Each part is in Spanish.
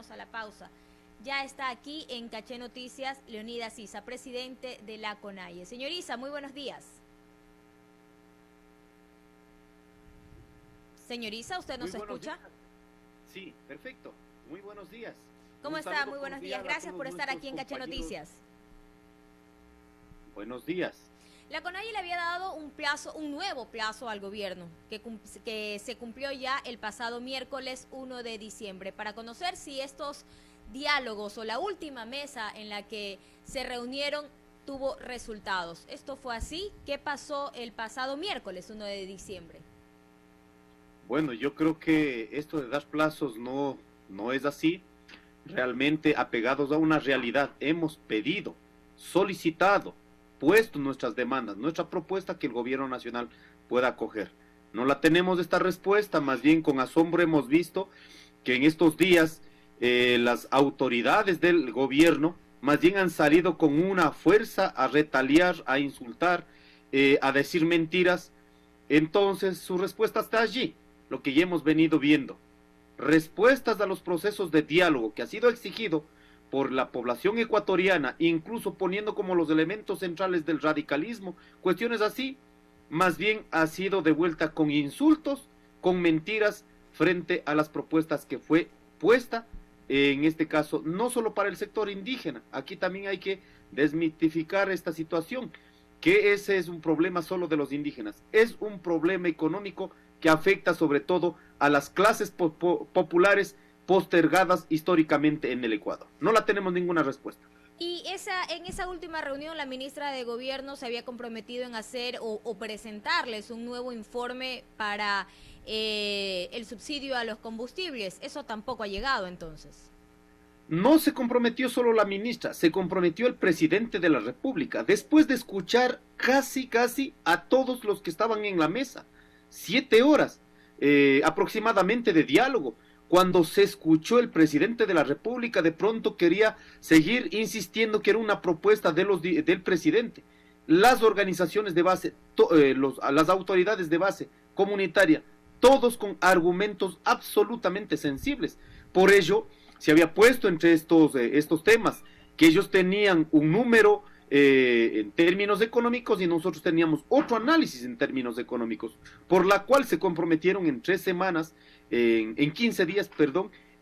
irnos a la pausa. Ya está aquí en Caché Noticias Leonidas Issa, presidente de la CONAIE. Señor Issa, muy buenos días. Señor Issa, ¿usted nos escucha? Días. Sí, perfecto. Muy buenos días. ¿Cómo está? Muy buenos días. Gracias por estar aquí en Caché Noticias. Buenos días. La CONAIE le había dado un nuevo plazo al gobierno, que se cumplió ya el pasado miércoles 1 de diciembre, para conocer si estos diálogos o la última mesa en la que se reunieron tuvo resultados. ¿Esto fue así? ¿Qué pasó el pasado miércoles 1 de diciembre? Bueno, yo creo que esto de dar plazos no es así. Realmente apegados a una realidad, hemos pedido, solicitado, puesto nuestras demandas, nuestra propuesta que el gobierno nacional pueda acoger. No la tenemos esta respuesta, más bien con asombro hemos visto que en estos días las autoridades del gobierno más bien han salido con una fuerza a retaliar, a insultar, a decir mentiras. Entonces su respuesta está allí, lo que ya hemos venido viendo. Respuestas a los procesos de diálogo que ha sido exigido por la población ecuatoriana, incluso poniendo como los elementos centrales del radicalismo, cuestiones así, más bien ha sido devuelta con insultos, con mentiras, frente a las propuestas que fue puesta, en este caso, no solo para el sector indígena, aquí también hay que desmitificar esta situación, que ese es un problema solo de los indígenas, es un problema económico que afecta sobre todo a las clases populares postergadas históricamente en el Ecuador. No la tenemos ninguna respuesta. Y en esa última reunión la ministra de Gobierno se había comprometido en hacer o presentarles un nuevo informe para el subsidio a los combustibles. Eso tampoco ha llegado entonces. No se comprometió solo la ministra, se comprometió el presidente de la República, después de escuchar casi a todos los que estaban en la mesa. 7 horas aproximadamente de diálogo. Cuando se escuchó el presidente de la República, de pronto quería seguir insistiendo que era una propuesta del presidente. Las organizaciones de base, las autoridades de base comunitaria, todos con argumentos absolutamente sensibles. Por ello, se había puesto entre estos temas que ellos tenían un número en términos económicos y nosotros teníamos otro análisis en términos económicos, por la cual se comprometieron en 3 semanas, en 15 días,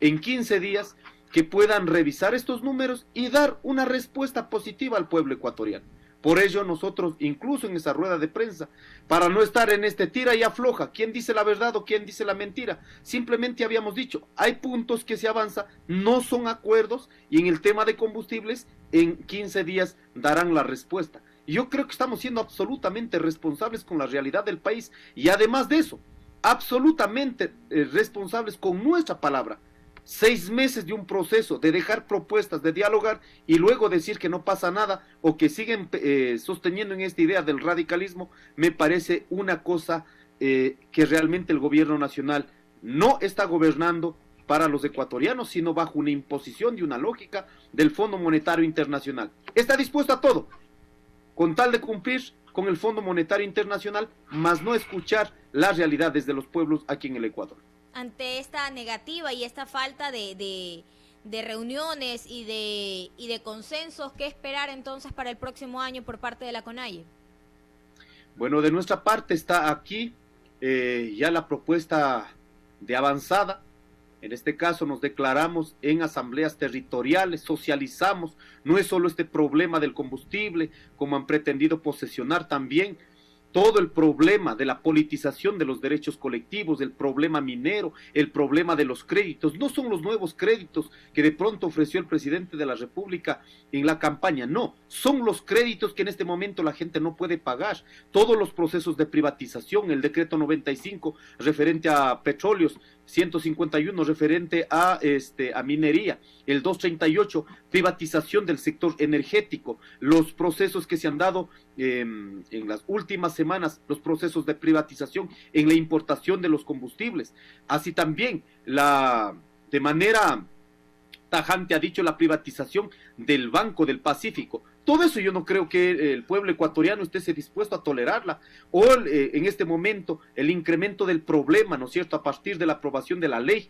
en 15 días que puedan revisar estos números y dar una respuesta positiva al pueblo ecuatoriano. Por ello nosotros, incluso en esa rueda de prensa, para no estar en este tira y afloja, quién dice la verdad o quién dice la mentira, simplemente habíamos dicho, hay puntos que se avanza, no son acuerdos, y en el tema de combustibles, en 15 días darán la respuesta. Y yo creo que estamos siendo absolutamente responsables con la realidad del país, y además de eso, absolutamente responsables con nuestra palabra. 6 meses de un proceso, de dejar propuestas, de dialogar y luego decir que no pasa nada o que siguen sosteniendo en esta idea del radicalismo, me parece una cosa que realmente el gobierno nacional no está gobernando para los ecuatorianos, sino bajo una imposición de una lógica del Fondo Monetario Internacional. Está dispuesto a todo, con tal de cumplir con el Fondo Monetario Internacional, más no escuchar las realidades de los pueblos aquí en el Ecuador. Ante esta negativa y esta falta de reuniones y de consensos, ¿qué esperar entonces para el próximo año por parte de la CONAIE? Bueno, de nuestra parte está aquí ya la propuesta de avanzada. En este caso nos declaramos en asambleas territoriales, socializamos, no es solo este problema del combustible, como han pretendido posesionar también, todo el problema de la politización de los derechos colectivos, el problema minero, el problema de los créditos, no son los nuevos créditos que de pronto ofreció el presidente de la República en la campaña, no, son los créditos que en este momento la gente no puede pagar, todos los procesos de privatización, el decreto 95 referente a petróleos, 151 referente a minería, el 238 privatización del sector energético, los procesos que se han dado en las últimas semanas, los procesos de privatización en la importación de los combustibles, así también de manera tajante ha dicho la privatización del Banco del Pacífico. todo eso yo no creo que el pueblo ecuatoriano esté dispuesto a tolerarla. O en este momento el incremento del problema, ¿no es cierto?, a partir de la aprobación de la ley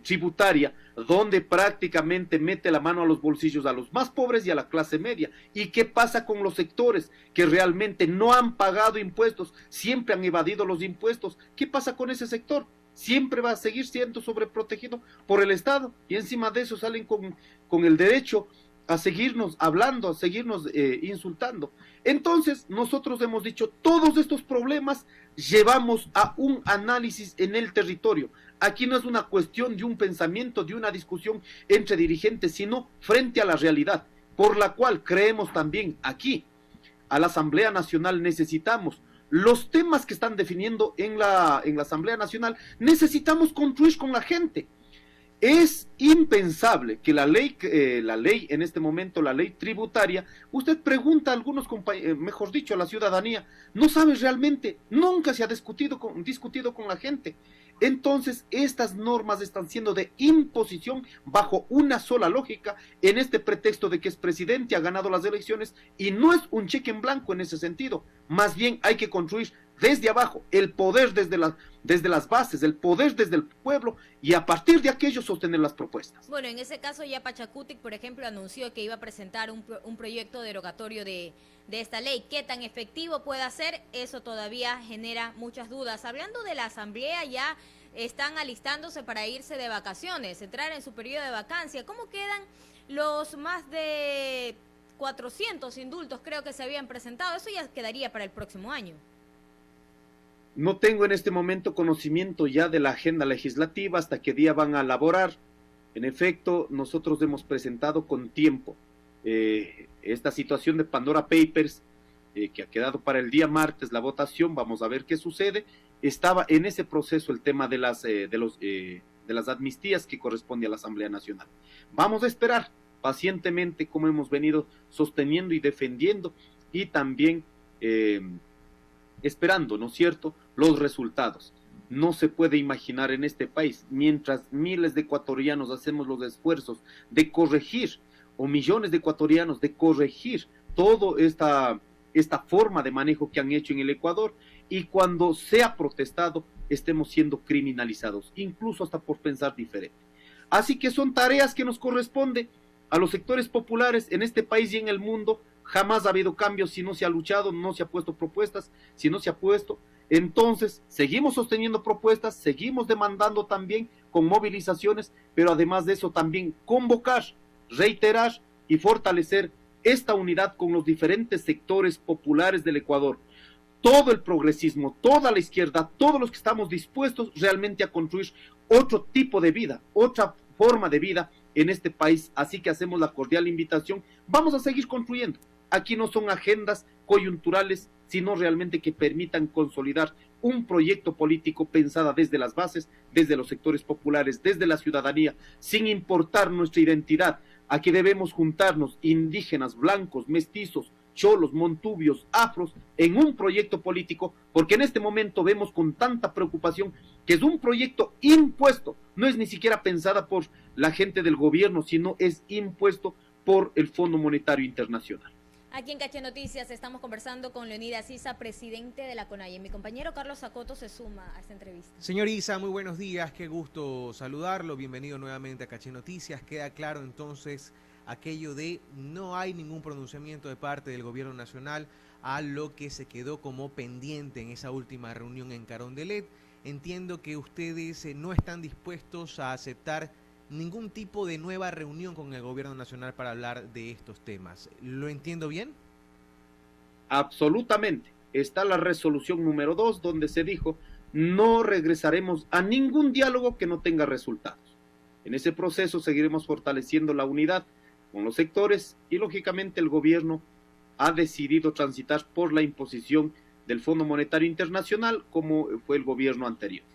tributaria, donde prácticamente mete la mano a los bolsillos a los más pobres y a la clase media. ¿Y qué pasa con los sectores que realmente no han pagado impuestos, siempre han evadido los impuestos? ¿Qué pasa con ese sector? Siempre va a seguir siendo sobreprotegido por el Estado, y encima de eso salen con el derecho a seguirnos hablando, a seguirnos insultando. Entonces nosotros hemos dicho, todos estos problemas llevamos a un análisis en el territorio. Aquí no es una cuestión de un pensamiento, de una discusión entre dirigentes, sino frente a la realidad, por la cual creemos también aquí, a la Asamblea Nacional, necesitamos los temas que están definiendo en la Asamblea Nacional, necesitamos construir con la gente. Es impensable que la ley en este momento, la ley tributaria, usted pregunta a algunos compañeros, mejor dicho, a la ciudadanía, no sabe realmente, nunca se ha discutido con la gente. Entonces, estas normas están siendo de imposición bajo una sola lógica, en este pretexto de que es presidente, ha ganado las elecciones, y no es un cheque en blanco en ese sentido. Más bien hay que construir desde abajo, el poder desde las bases, el poder desde el pueblo, y a partir de aquello sostener las propuestas. Bueno, en ese caso ya Pachacutic, por ejemplo, anunció que iba a presentar un proyecto derogatorio de esta ley. ¿Qué tan efectivo puede ser? Eso todavía genera muchas dudas. Hablando de la asamblea, ya están alistándose para irse de vacaciones, entrar en su periodo de vacancia. ¿Cómo quedan los más de 400 indultos, creo que se habían presentado? Eso ya quedaría para el próximo año. No tengo en este momento conocimiento ya de la agenda legislativa, hasta qué día van a elaborar. En efecto, nosotros hemos presentado con tiempo esta situación de Pandora Papers, que ha quedado para el día martes la votación. Vamos a ver qué sucede. Estaba en ese proceso el tema de las amnistías que corresponde a la Asamblea Nacional. Vamos a esperar pacientemente, como hemos venido sosteniendo y defendiendo, y también esperando, ¿no es cierto?, los resultados. No se puede imaginar en este país, mientras miles de ecuatorianos hacemos los esfuerzos de corregir, o millones de ecuatorianos de corregir toda esta forma de manejo que han hecho en el Ecuador, y cuando se ha protestado estemos siendo criminalizados, incluso hasta por pensar diferente. Así que son tareas que nos corresponde a los sectores populares en este país y en el mundo. Jamás ha habido cambios si no se ha luchado, no se ha puesto propuestas, si no se ha puesto. Entonces, seguimos sosteniendo propuestas, seguimos demandando también con movilizaciones, pero además de eso también convocar, reiterar y fortalecer esta unidad con los diferentes sectores populares del Ecuador. Todo el progresismo, toda la izquierda, todos los que estamos dispuestos realmente a construir otro tipo de vida, otra forma de vida en este país. Así que hacemos la cordial invitación, vamos a seguir construyendo. Aquí no son agendas coyunturales, sino realmente que permitan consolidar un proyecto político pensada desde las bases, desde los sectores populares, desde la ciudadanía, sin importar nuestra identidad. Aquí debemos juntarnos indígenas, blancos, mestizos, cholos, montubios, afros, en un proyecto político, porque en este momento vemos con tanta preocupación que es un proyecto impuesto, no es ni siquiera pensada por la gente del gobierno, sino es impuesto por el Fondo Monetario Internacional. Aquí en Caché Noticias estamos conversando con Leonidas Issa, presidente de la CONAIE. Mi compañero Carlos Zacoto se suma a esta entrevista. Señor Issa, muy buenos días, qué gusto saludarlo, bienvenido nuevamente a Caché Noticias. Queda claro entonces aquello de no hay ningún pronunciamiento de parte del gobierno nacional a lo que se quedó como pendiente en esa última reunión en Carondelet. Entiendo que ustedes no están dispuestos a aceptar ningún tipo de nueva reunión con el gobierno nacional para hablar de estos temas. ¿Lo entiendo bien? Absolutamente. Está la resolución número 2, donde se dijo no regresaremos a ningún diálogo que no tenga resultados. En ese proceso seguiremos fortaleciendo la unidad con los sectores, y lógicamente el gobierno ha decidido transitar por la imposición del Fondo Monetario Internacional, como fue el gobierno anterior.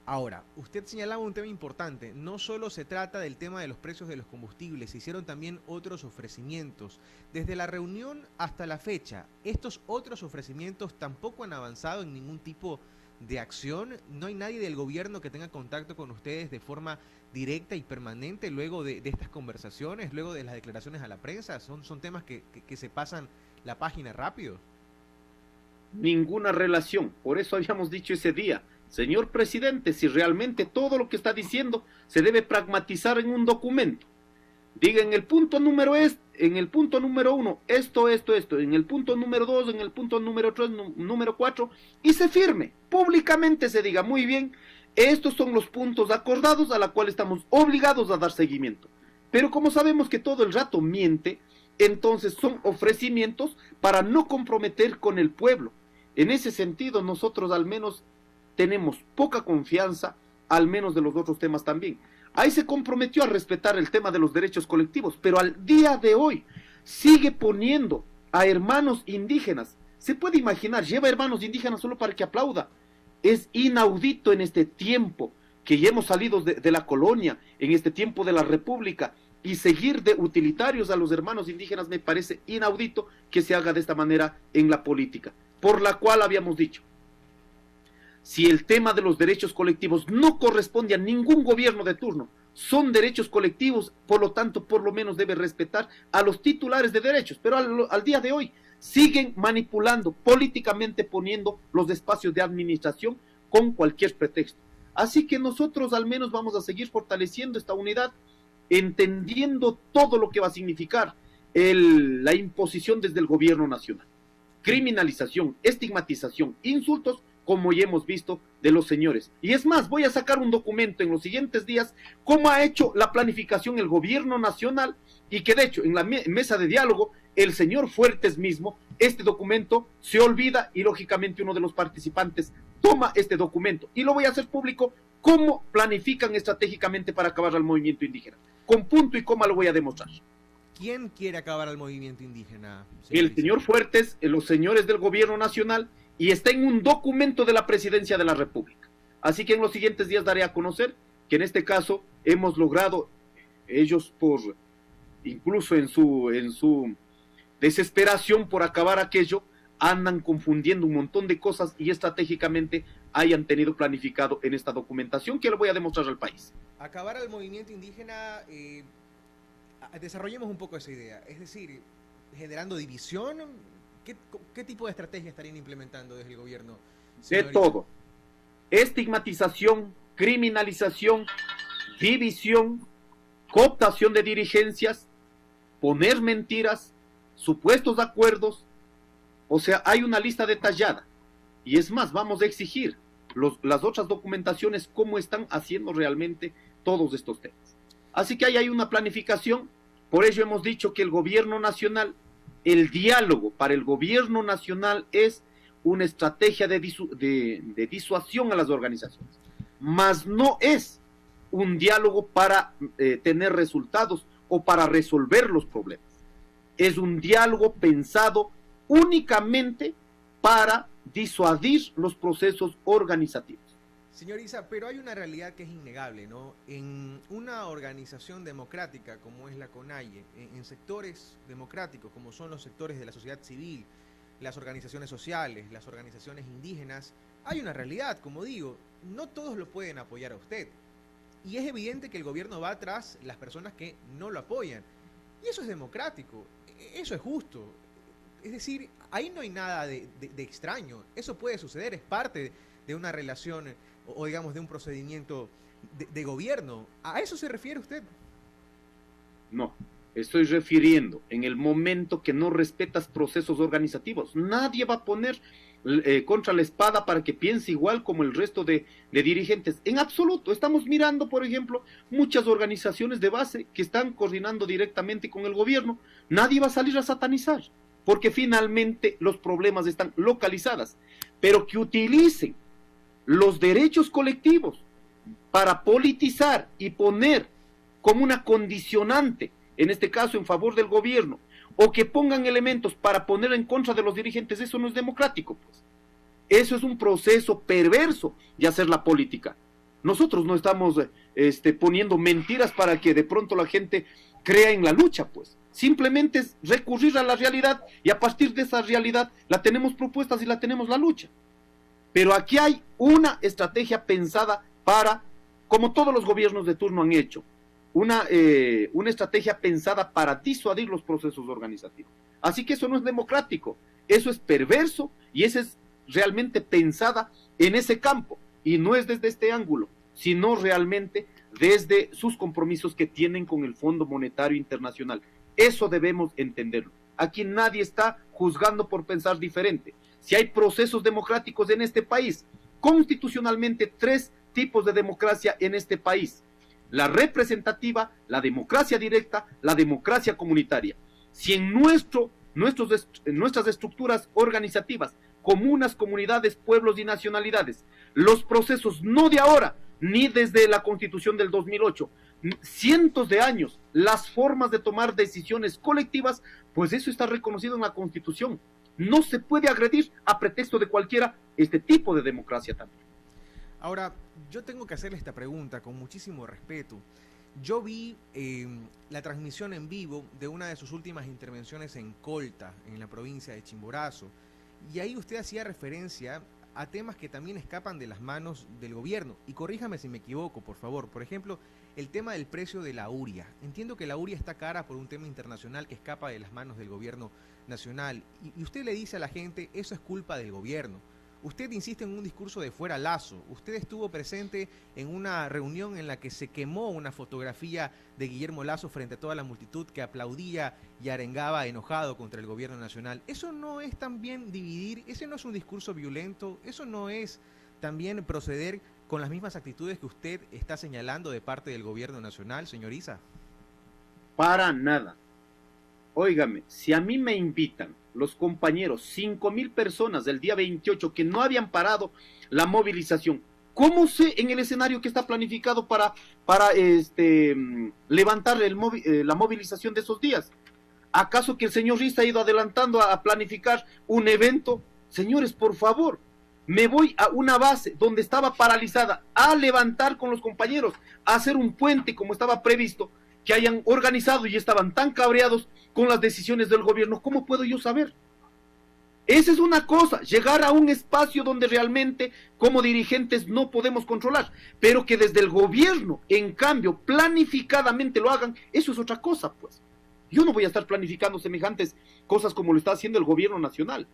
Ahora, usted señalaba un tema importante, no solo se trata del tema de los precios de los combustibles, se hicieron también otros ofrecimientos. Desde la reunión hasta la fecha, estos otros ofrecimientos tampoco han avanzado en ningún tipo de acción? ¿No hay nadie del gobierno que tenga contacto con ustedes de forma directa y permanente luego de estas conversaciones, luego de las declaraciones a la prensa? ¿Son temas que se pasan la página rápido? Ninguna relación. Por eso habíamos dicho ese día, señor presidente, si realmente todo lo que está diciendo se debe pragmatizar en un documento, diga en el punto número en el punto número 1, esto, en el punto número 2, en el punto número 3, número 4, y se firme, públicamente se diga, muy bien, estos son los puntos acordados a la cual estamos obligados a dar seguimiento. Pero como sabemos que todo el rato miente, entonces son ofrecimientos para no comprometer con el pueblo. En ese sentido, nosotros al menos tenemos poca confianza, al menos de los otros temas también. Ahí se comprometió a respetar el tema de los derechos colectivos, pero al día de hoy sigue poniendo a hermanos indígenas. Se puede imaginar, lleva hermanos indígenas solo para que aplauda. Es inaudito en este tiempo que ya hemos salido de la colonia, en este tiempo de la república, y seguir de utilitarios a los hermanos indígenas me parece inaudito que se haga de esta manera en la política, por la cual habíamos dicho, si el tema de los derechos colectivos no corresponde a ningún gobierno de turno, son derechos colectivos, por lo tanto, por lo menos debe respetar a los titulares de derechos, pero al día de hoy siguen manipulando, políticamente poniendo los espacios de administración con cualquier pretexto. Así que nosotros al menos vamos a seguir fortaleciendo esta unidad, entendiendo todo lo que va a significar la imposición desde el gobierno nacional. Criminalización, estigmatización, insultos, como ya hemos visto de los señores. Y es más, voy a sacar un documento en los siguientes días, cómo ha hecho la planificación el gobierno nacional, y que de hecho en la mesa de diálogo, el señor Fuertes mismo, este documento se olvida y lógicamente uno de los participantes toma este documento. Y lo voy a hacer público, cómo planifican estratégicamente para acabar al movimiento indígena. Con punto y coma lo voy a demostrar. ¿Quién quiere acabar al movimiento indígena? El señor Fuertes, los señores del gobierno nacional, y está en un documento de la Presidencia de la República. Así que en los siguientes días daré a conocer que en este caso hemos logrado, ellos incluso en su desesperación por acabar aquello, andan confundiendo un montón de cosas y estratégicamente hayan tenido planificado en esta documentación que lo voy a demostrar al país. Acabar al movimiento indígena, desarrollemos un poco esa idea, es decir, generando división. ¿Qué tipo de estrategia estarían implementando desde el gobierno? De todo. Estigmatización, criminalización, división, cooptación de dirigencias, poner mentiras, supuestos acuerdos. O sea, hay una lista detallada. Y es más, vamos a exigir las otras documentaciones, cómo están haciendo realmente todos estos temas. Así que ahí hay una planificación. Por ello hemos dicho que el gobierno nacional, el diálogo para el gobierno nacional es una estrategia de disuasión a las organizaciones, mas no es un diálogo para tener resultados o para resolver los problemas. Es un diálogo pensado únicamente para disuadir los procesos organizativos. Señor Issa, pero hay una realidad que es innegable, ¿no? En una organización democrática como es la CONAIE, en sectores democráticos como son los sectores de la sociedad civil, las organizaciones sociales, las organizaciones indígenas, hay una realidad, como digo, no todos lo pueden apoyar a usted. Y es evidente que el gobierno va tras las personas que no lo apoyan. Y eso es democrático, eso es justo. Es decir, ahí no hay nada de extraño, eso puede suceder, es parte de una relación o digamos de un procedimiento de gobierno. ¿A eso se refiere usted? No, estoy refiriendo en el momento que no respetas procesos organizativos. Nadie va a poner contra la espada para que piense igual como el resto de dirigentes. En absoluto, estamos mirando, por ejemplo, muchas organizaciones de base que están coordinando directamente con el gobierno. Nadie va a salir a satanizar, porque finalmente los problemas están localizados, pero que utilicen los derechos colectivos para politizar y poner como una condicionante, en este caso en favor del gobierno, o que pongan elementos para poner en contra de los dirigentes, eso no es democrático, pues. Eso es un proceso perverso de hacer la política. Nosotros no estamos poniendo mentiras para que de pronto la gente crea en la lucha, pues. Simplemente es recurrir a la realidad y a partir de esa realidad la tenemos propuestas y la tenemos la lucha. Pero aquí hay una estrategia pensada para, como todos los gobiernos de turno han hecho, una estrategia pensada para disuadir los procesos organizativos. Así que eso no es democrático, eso es perverso y eso es realmente pensada en ese campo, y no es desde este ángulo, sino realmente desde sus compromisos que tienen con el Fondo Monetario Internacional. Eso debemos entenderlo. Aquí nadie está juzgando por pensar diferente. Si hay procesos democráticos en este país, constitucionalmente 3 tipos de democracia en este país: la representativa, la democracia directa, la democracia comunitaria. Si en nuestras estructuras organizativas, comunas, comunidades, pueblos y nacionalidades, los procesos no de ahora, ni desde la Constitución del 2008, cientos de años, las formas de tomar decisiones colectivas, pues eso está reconocido en la Constitución. No se puede agredir a pretexto de cualquiera este tipo de democracia también. Ahora, yo tengo que hacerle esta pregunta con muchísimo respeto. Yo vi la transmisión en vivo de una de sus últimas intervenciones en Colta, en la provincia de Chimborazo, y ahí usted hacía referencia a temas que también escapan de las manos del gobierno. Y corríjame si me equivoco, por favor. Por ejemplo, el tema del precio de la uria. Entiendo que la uria está cara por un tema internacional que escapa de las manos del gobierno nacional. Y usted le dice a la gente, eso es culpa del gobierno. Usted insiste en un discurso de fuera Lazo. Usted estuvo presente en una reunión en la que se quemó una fotografía de Guillermo Lazo frente a toda la multitud que aplaudía y arengaba enojado contra el gobierno nacional. ¿Eso no es también dividir? ¿Ese no es un discurso violento? ¿Eso no es también proceder con las mismas actitudes que usted está señalando de parte del gobierno nacional, señor Issa? Para nada. Óigame, si a mí me invitan los compañeros, 5,000 personas del día 28 que no habían parado la movilización, ¿cómo sé en el escenario que está planificado para levantar la movilización de esos días? ¿Acaso que el señor Riza ha ido adelantando a planificar un evento? Señores, por favor, me voy a una base donde estaba paralizada a levantar con los compañeros, a hacer un puente como estaba previsto, que hayan organizado y estaban tan cabreados con las decisiones del gobierno. ¿Cómo puedo yo saber? Esa es una cosa, llegar a un espacio donde realmente como dirigentes no podemos controlar, pero que desde el gobierno, en cambio, planificadamente lo hagan, eso es otra cosa, pues. Yo no voy a estar planificando semejantes cosas como lo está haciendo el gobierno nacional.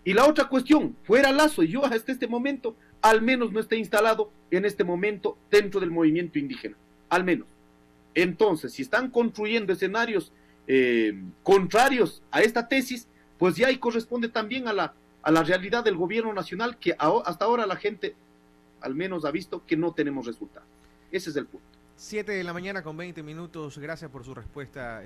Y la otra cuestión, fuera Lazo, yo hasta este momento, al menos no esté instalado en este momento dentro del movimiento indígena, al menos. Entonces, si están construyendo escenarios contrarios a esta tesis, pues ya ahí corresponde también a la realidad del gobierno nacional, que hasta ahora la gente al menos ha visto que no tenemos resultados. Ese es el punto. 7:20 a.m. Gracias por su respuesta,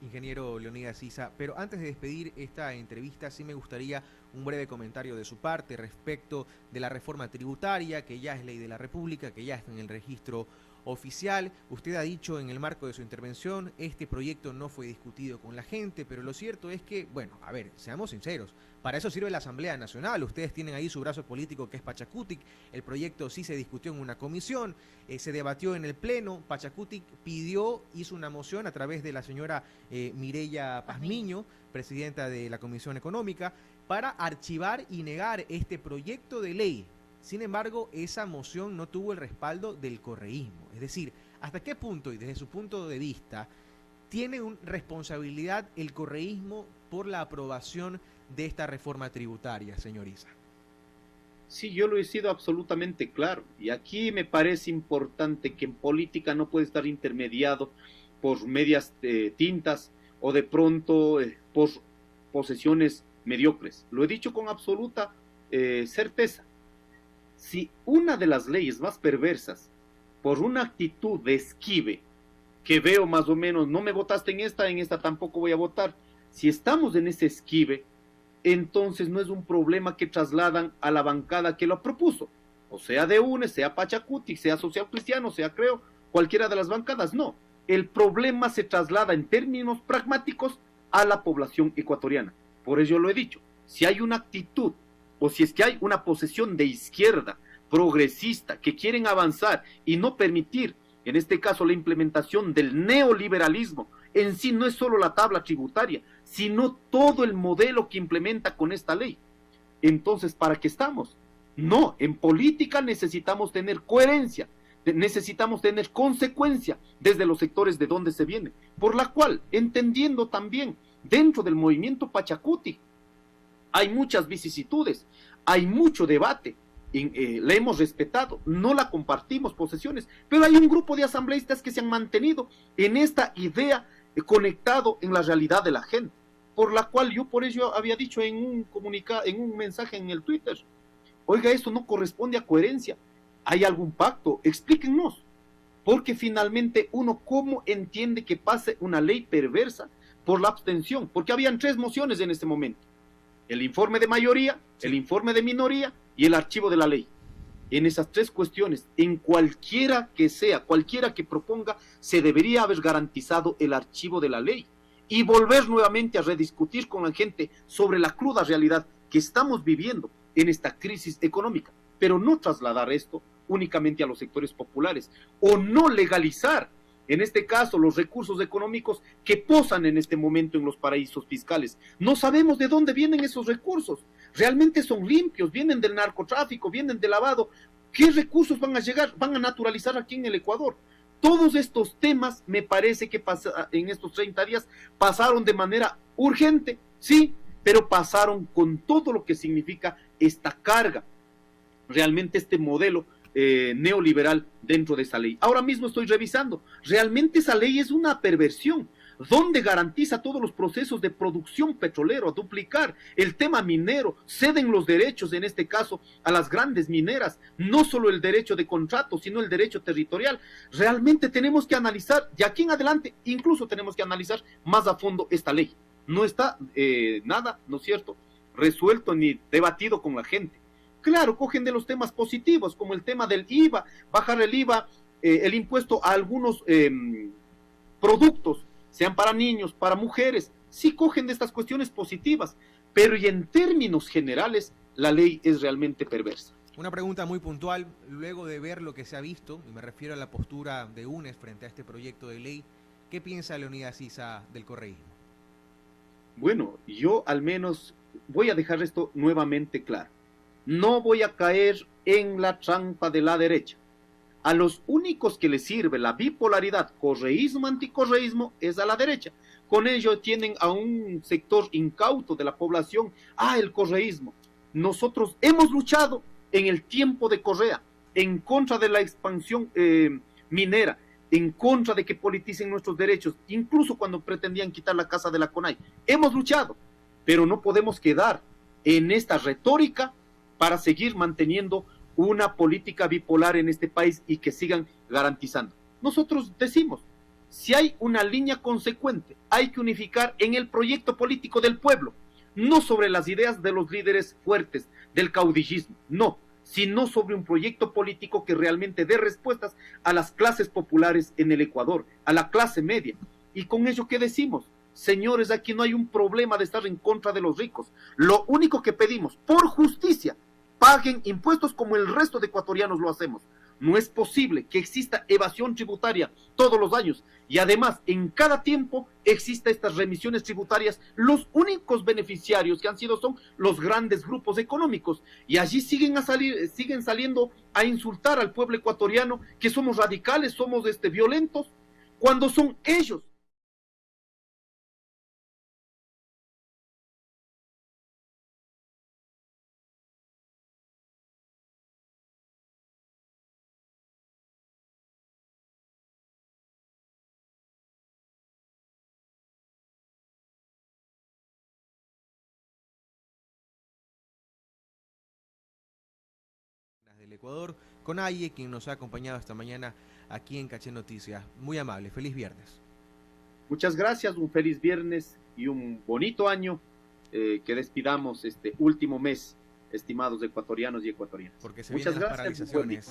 ingeniero Leonidas Issa. Pero antes de despedir esta entrevista, sí me gustaría un breve comentario de su parte respecto de la reforma tributaria, que ya es ley de la República, que ya está en el registro oficial. Usted ha dicho en el marco de su intervención, este proyecto no fue discutido con la gente, pero lo cierto es que, bueno, a ver, seamos sinceros, para eso sirve la Asamblea Nacional. Ustedes tienen ahí su brazo político que es Pachacutic. El proyecto sí se discutió en una comisión, se debatió en el Pleno. Pachacutic hizo una moción a través de la señora Mireya Pazmiño, presidenta de la Comisión Económica, para archivar y negar este proyecto de ley. Sin embargo, esa moción no tuvo el respaldo del correísmo. Es decir, ¿hasta qué punto y desde su punto de vista tiene responsabilidad el correísmo por la aprobación de esta reforma tributaria, señor Issa? Sí, yo lo he sido absolutamente claro. Y aquí me parece importante que en política no puede estar intermediado por medias tintas o de pronto por posesiones mediocres. Lo he dicho con absoluta certeza. Si una de las leyes más perversas, por una actitud de esquive, que veo más o menos, no me votaste en esta tampoco voy a votar, si estamos en ese esquive, entonces no es un problema que trasladan a la bancada que lo propuso, o sea de UNE, sea Pachacutic, sea Social Cristiano, sea Creo, cualquiera de las bancadas, no. El problema se traslada en términos pragmáticos a la población ecuatoriana. Por eso lo he dicho, si hay una actitud o si es que hay una posesión de izquierda progresista que quieren avanzar y no permitir, en este caso, la implementación del neoliberalismo, en sí no es solo la tabla tributaria, sino todo el modelo que implementa con esta ley. Entonces, ¿para qué estamos? No, en política necesitamos tener coherencia, necesitamos tener consecuencia desde los sectores de donde se viene, por la cual, entendiendo también dentro del movimiento Pachacuti, hay muchas vicisitudes, hay mucho debate, la hemos respetado, no la compartimos posesiones, pero hay un grupo de asambleístas que se han mantenido en esta idea conectado en la realidad de la gente, por la cual yo por ello había dicho en un mensaje en el Twitter, oiga, esto no corresponde a coherencia, ¿hay algún pacto? Explíquennos, porque finalmente uno cómo entiende que pase una ley perversa por la abstención, porque habían 3 mociones en este momento, el informe de mayoría, el informe de minoría y el archivo de la ley. En esas 3 cuestiones, en cualquiera que sea, cualquiera que proponga, se debería haber garantizado el archivo de la ley y volver nuevamente a rediscutir con la gente sobre la cruda realidad que estamos viviendo en esta crisis económica, pero no trasladar esto únicamente a los sectores populares o no legalizar, en este caso, los recursos económicos que posan en este momento en los paraísos fiscales. No sabemos de dónde vienen esos recursos. Realmente son limpios, vienen del narcotráfico, vienen del lavado. ¿Qué recursos van a llegar, van a naturalizar aquí en el Ecuador? Todos estos temas me parece que en estos 30 días pasaron de manera urgente, sí, pero pasaron con todo lo que significa esta carga, realmente este modelo neoliberal dentro de esa ley. Ahora mismo estoy revisando, realmente esa ley es una perversión, donde garantiza todos los procesos de producción petrolero, a duplicar el tema minero, ceden los derechos, en este caso, a las grandes mineras, no solo el derecho de contrato, sino el derecho territorial. Realmente tenemos que analizar, de aquí en adelante, incluso tenemos que analizar más a fondo esta ley. No está nada, ¿no es cierto?, resuelto ni debatido con la gente. Claro, cogen de los temas positivos, como el tema del IVA, bajar el IVA, el impuesto a algunos productos, sean para niños, para mujeres, sí cogen de estas cuestiones positivas, pero y en términos generales, la ley es realmente perversa. Una pregunta muy puntual, luego de ver lo que se ha visto, y me refiero a la postura de UNES frente a este proyecto de ley, ¿qué piensa Leonidas Issa del correísmo? Bueno, yo al menos voy a dejar esto nuevamente claro. No voy a caer en la trampa de la derecha. A los únicos que les sirve la bipolaridad, correísmo, anticorreísmo, es a la derecha. Con ello tienen a un sector incauto de la población, el correísmo. Nosotros hemos luchado en el tiempo de Correa, en contra de la expansión minera, en contra de que politicen nuestros derechos, incluso cuando pretendían quitar la casa de la CONAI. Hemos luchado, pero no podemos quedar en esta retórica para seguir manteniendo una política bipolar en este país y que sigan garantizando. Nosotros decimos, si hay una línea consecuente, hay que unificar en el proyecto político del pueblo, no sobre las ideas de los líderes fuertes, del caudillismo, no, sino sobre un proyecto político que realmente dé respuestas a las clases populares en el Ecuador, a la clase media. Y con ello, ¿qué decimos? Señores, aquí no hay un problema de estar en contra de los ricos. Lo único que pedimos, por justicia, paguen impuestos como el resto de ecuatorianos lo hacemos. No es posible que exista evasión tributaria todos los años y además en cada tiempo exista estas remisiones tributarias. Los únicos beneficiarios que han sido son los grandes grupos económicos y allí siguen saliendo a insultar al pueblo ecuatoriano que somos radicales, somos violentos, cuando son ellos. Del Ecuador, con Aye, quien nos ha acompañado esta mañana aquí en Caché Noticias. Muy amable, feliz viernes. Muchas gracias, un feliz viernes y un bonito año, que despidamos este último mes, estimados ecuatorianos y ecuatorianas. Porque se Muchas vienen las gracias. paralizaciones.